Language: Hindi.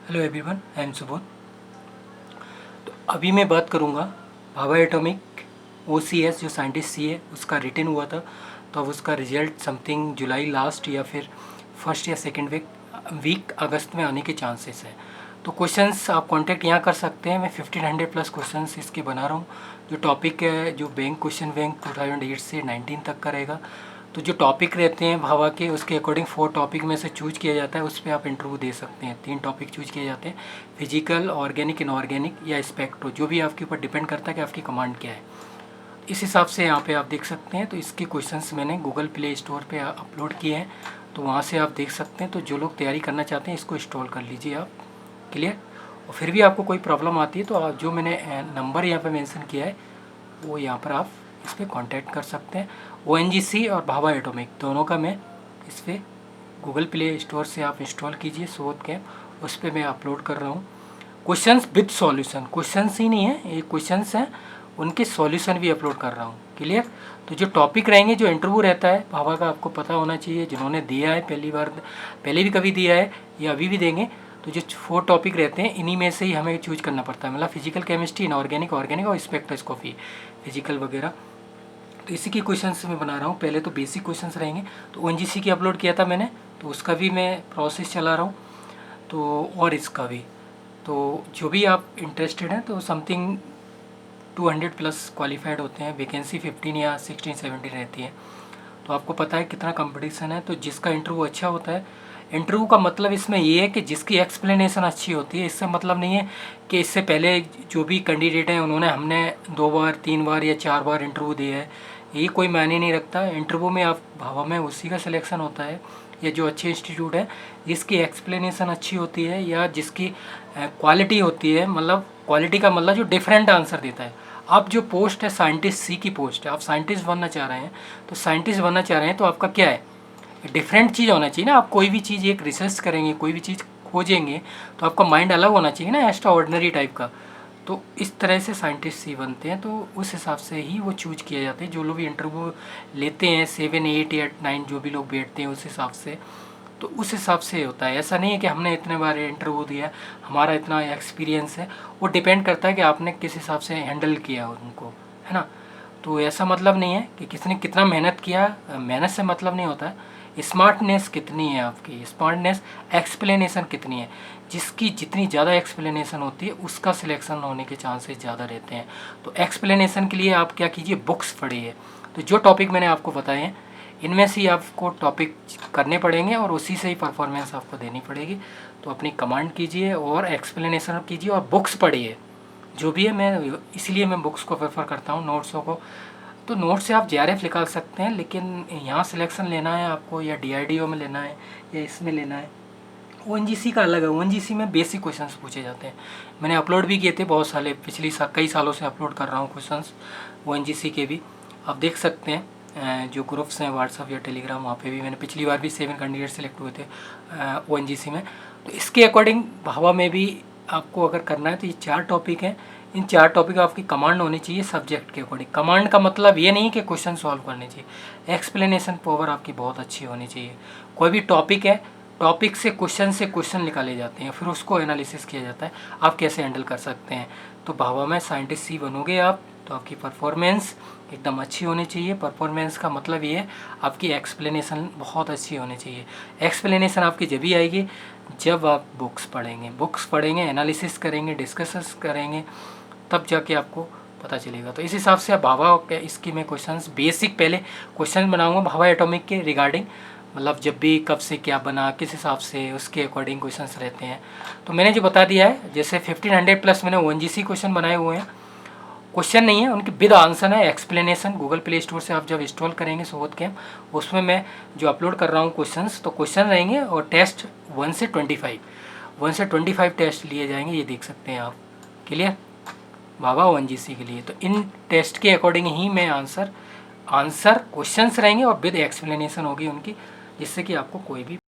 Hello everyone, I am Subodh. तो अभी मैं बात करूँगा भाभा एटॉमिक OCS जो साइंटिस्ट सी है उसका रिटन हुआ था। तो अब उसका रिजल्ट समथिंग जुलाई लास्ट या फिर फर्स्ट या सेकेंड वीक अगस्त में आने के चांसेस है। तो क्वेश्चंस आप कांटेक्ट यहाँ कर सकते हैं। मैं 1500 प्लस क्वेश्चंस इसके बना रहा हूँ। जो टॉपिक है जो बैंक क्वेश्चन बैंक 2008 से 19 तक का रहेगा। तो जो टॉपिक रहते हैं भाभा के उसके अकॉर्डिंग 4 टॉपिक में से चूज किया जाता है। उस पर आप इंटरव्यू दे सकते हैं। 3 टॉपिक चूज किए जाते हैं, फिजिकल, ऑर्गेनिक, इनऑर्गेनिक या स्पेक्ट्रो, जो भी आपके ऊपर डिपेंड करता है कि आपकी कमांड क्या है। इस हिसाब से यहाँ पे आप देख सकते हैं। तो इसके क्वेश्चंस मैंने गूगल प्ले स्टोर पे अपलोड किए हैं, तो वहाँ से आप देख सकते हैं। तो जो लोग तैयारी करना चाहते हैं इसको इंस्टॉल कर लीजिए आप। क्लियर। और फिर भी आपको कोई प्रॉब्लम आती है तो आप जो मैंने नंबर यहाँ पे मेंशन किया है वो यहाँ पर आप इस पर कॉन्टैक्ट कर सकते हैं। ONGC और भाभा एटॉमिक दोनों का मैं इस पर गूगल प्ले स्टोर से आप इंस्टॉल कीजिए सुबोध कैंप, उस पर मैं अपलोड कर रहा हूँ। क्वेश्चंस विद सॉल्यूशन, क्वेश्चंस ही नहीं है ये क्वेश्चंस हैं, उनके सॉल्यूशन भी अपलोड कर रहा हूँ। क्लियर। तो जो टॉपिक रहेंगे, जो इंटरव्यू रहता है भाभा का, आपको पता होना चाहिए। जिन्होंने दिया है पहली बार, पहले भी कभी दिया है या अभी भी देंगे, तो जो 4 टॉपिक रहते हैं इन्हीं में से ही हमें चूज करना पड़ता है। मतलब फिजिकल केमिस्ट्री, इनऑर्गेनिक, ऑर्गेनिक और स्पेक्ट्रोस्कोपी, फिजिकल वगैरह। तो इसी की क्वेश्चंस मैं बना रहा हूँ। पहले तो बेसिक क्वेश्चंस रहेंगे। तो ONGC की अपलोड किया था मैंने, तो उसका भी मैं प्रोसेस चला रहा हूँ। तो और इसका भी, तो जो भी आप इंटरेस्टेड हैं, तो समथिंग 200 प्लस क्वालिफाइड होते हैं। वैकेंसी 15 या 16-17 रहती है। तो आपको पता है कितना कंपटीशन है। तो जिसका इंटरव्यू अच्छा होता है, इंटरव्यू का मतलब इसमें ये है कि जिसकी एक्सप्लेनेशन अच्छी होती है। इससे मतलब नहीं है कि इससे पहले जो भी कैंडिडेट हैं उन्होंने हमने 2 बार 3 बार या 4 बार इंटरव्यू दिया है, ये कोई मायने नहीं रखता। इंटरव्यू में आप भाभा में उसी का सिलेक्शन होता है, या जो अच्छे इंस्टीट्यूट है जिसकी एक्सप्लेनेशन अच्छी होती है या जिसकी क्वालिटी होती है। मतलब क्वालिटी का मतलब जो डिफरेंट आंसर देता है। आप जो पोस्ट है साइंटिस्ट सी की पोस्ट है, आप साइंटिस्ट बनना चाह रहे हैं, तो साइंटिस्ट बनना चाह रहे हैं तो आपका क्या है, डिफरेंट चीज़ होना चाहिए ना। आप कोई भी चीज़ एक रिसर्च करेंगे, कोई भी चीज़ खोजेंगे, तो आपका माइंड अलग होना चाहिए ना, एक्स्ट्रा ऑर्डिनरी टाइप का। तो इस तरह से साइंटिस्ट ही बनते हैं। तो उस हिसाब से ही वो चूज किए जाते हैं। जो लोग भी इंटरव्यू लेते हैं 7, 8 या 9 जो भी लोग बैठते हैं उस हिसाब से, तो उस हिसाब से होता है। ऐसा नहीं है कि हमने इतने बार इंटरव्यू दिया, हमारा इतना एक्सपीरियंस है। वो डिपेंड करता है कि आपने किस हिसाब से हैंडल किया उनको, है ना। तो ऐसा मतलब नहीं है कि किसने कितना मेहनत किया, मेहनत से मतलब नहीं होता है। स्मार्टनेस कितनी है आपकी, स्मार्टनेस, एक्सप्लेनेशन कितनी है। जिसकी जितनी ज़्यादा एक्सप्लेनेशन होती है उसका सिलेक्शन होने के चांसेस ज़्यादा रहते हैं। तो एक्सप्लेनेशन के लिए आप क्या कीजिए, बुक्स पढ़िए। तो जो टॉपिक मैंने आपको बताए हैं इनमें से ही आपको टॉपिक करने पड़ेंगे और उसी से ही परफॉर्मेंस आपको देनी पड़ेगी। तो अपनी कमांड कीजिए और एक्सप्लेनेशन कीजिए और बुक्स पढ़िए। जो भी है, मैं इसलिए मैं बुक्स को प्रेफर करता हूँ नोट्सों को। तो नोट से आप JRF निकाल सकते हैं, लेकिन यहाँ सिलेक्शन लेना है आपको या DRDO में लेना है या इसमें लेना है, ONGC का अलग है। ONGC में बेसिक क्वेश्चंस पूछे जाते हैं। मैंने अपलोड भी किए थे बहुत साले, कई सालों से अपलोड कर रहा हूँ क्वेश्चंस ONGC के भी। आप देख सकते हैं जो ग्रुप्स हैं व्हाट्सअप या टेलीग्राम, वहाँ पे भी मैंने पिछली बार भी 7 कैंडिडेट सेलेक्ट हुए थे ONGC में। तो इसके अकॉर्डिंग भाभा में भी आपको अगर करना है तो ये 4 टॉपिक हैं। इन 4 टॉपिक आपकी कमांड होनी चाहिए सब्जेक्ट के अकॉर्डिंग। कमांड का मतलब ये नहीं कि क्वेश्चन सॉल्व करने चाहिए, एक्सप्लेनेशन पावर आपकी बहुत अच्छी होनी चाहिए। कोई भी टॉपिक है, टॉपिक से क्वेश्चन निकाले जाते हैं, फिर उसको एनालिसिस किया जाता है आप कैसे हैंडल कर सकते हैं। तो भाभा में साइंटिस्ट सी बनोगे आप, तो आपकी परफॉर्मेंस एकदम अच्छी होनी चाहिए। परफॉर्मेंस का मतलब ये है आपकी एक्सप्लेनेशन बहुत अच्छी होनी चाहिए। एक्सप्लेनेशन आपकी जब भी आएगी जब आप बुक्स पढ़ेंगे, एनालिसिस करेंगे, डिस्कस करेंगे, तब जाके आपको पता चलेगा। तो इस हिसाब से आप भाभा इसकी मैं क्वेश्चंस बेसिक पहले क्वेश्चन बनाऊंगा भाभा एटॉमिक के रिगार्डिंग, मतलब जब भी कब से क्या बना, किस हिसाब से, उसके अकॉर्डिंग क्वेश्चंस रहते हैं। तो मैंने जो बता दिया है, जैसे 1500 प्लस मैंने ONGC क्वेश्चन बनाए हुए हैं। क्वेश्चन नहीं है, उनके विद आंसर है, एक्सप्लेनेशन। गूगल प्ले स्टोर से आप जब इंस्टॉल करेंगे सुबोध कैंप, उसमें मैं जो अपलोड कर रहा हूँ क्वेश्चंस, तो क्वेश्चन रहेंगे और टेस्ट 1 से 25 टेस्ट लिए जाएंगे, ये देख सकते हैं आप। क्लियर। भाभा ONGC के लिए तो इन टेस्ट के अकॉर्डिंग ही मैं आंसर क्वेश्चंस रहेंगे और विद एक्सप्लेनेशन होगी उनकी, जिससे कि आपको कोई भी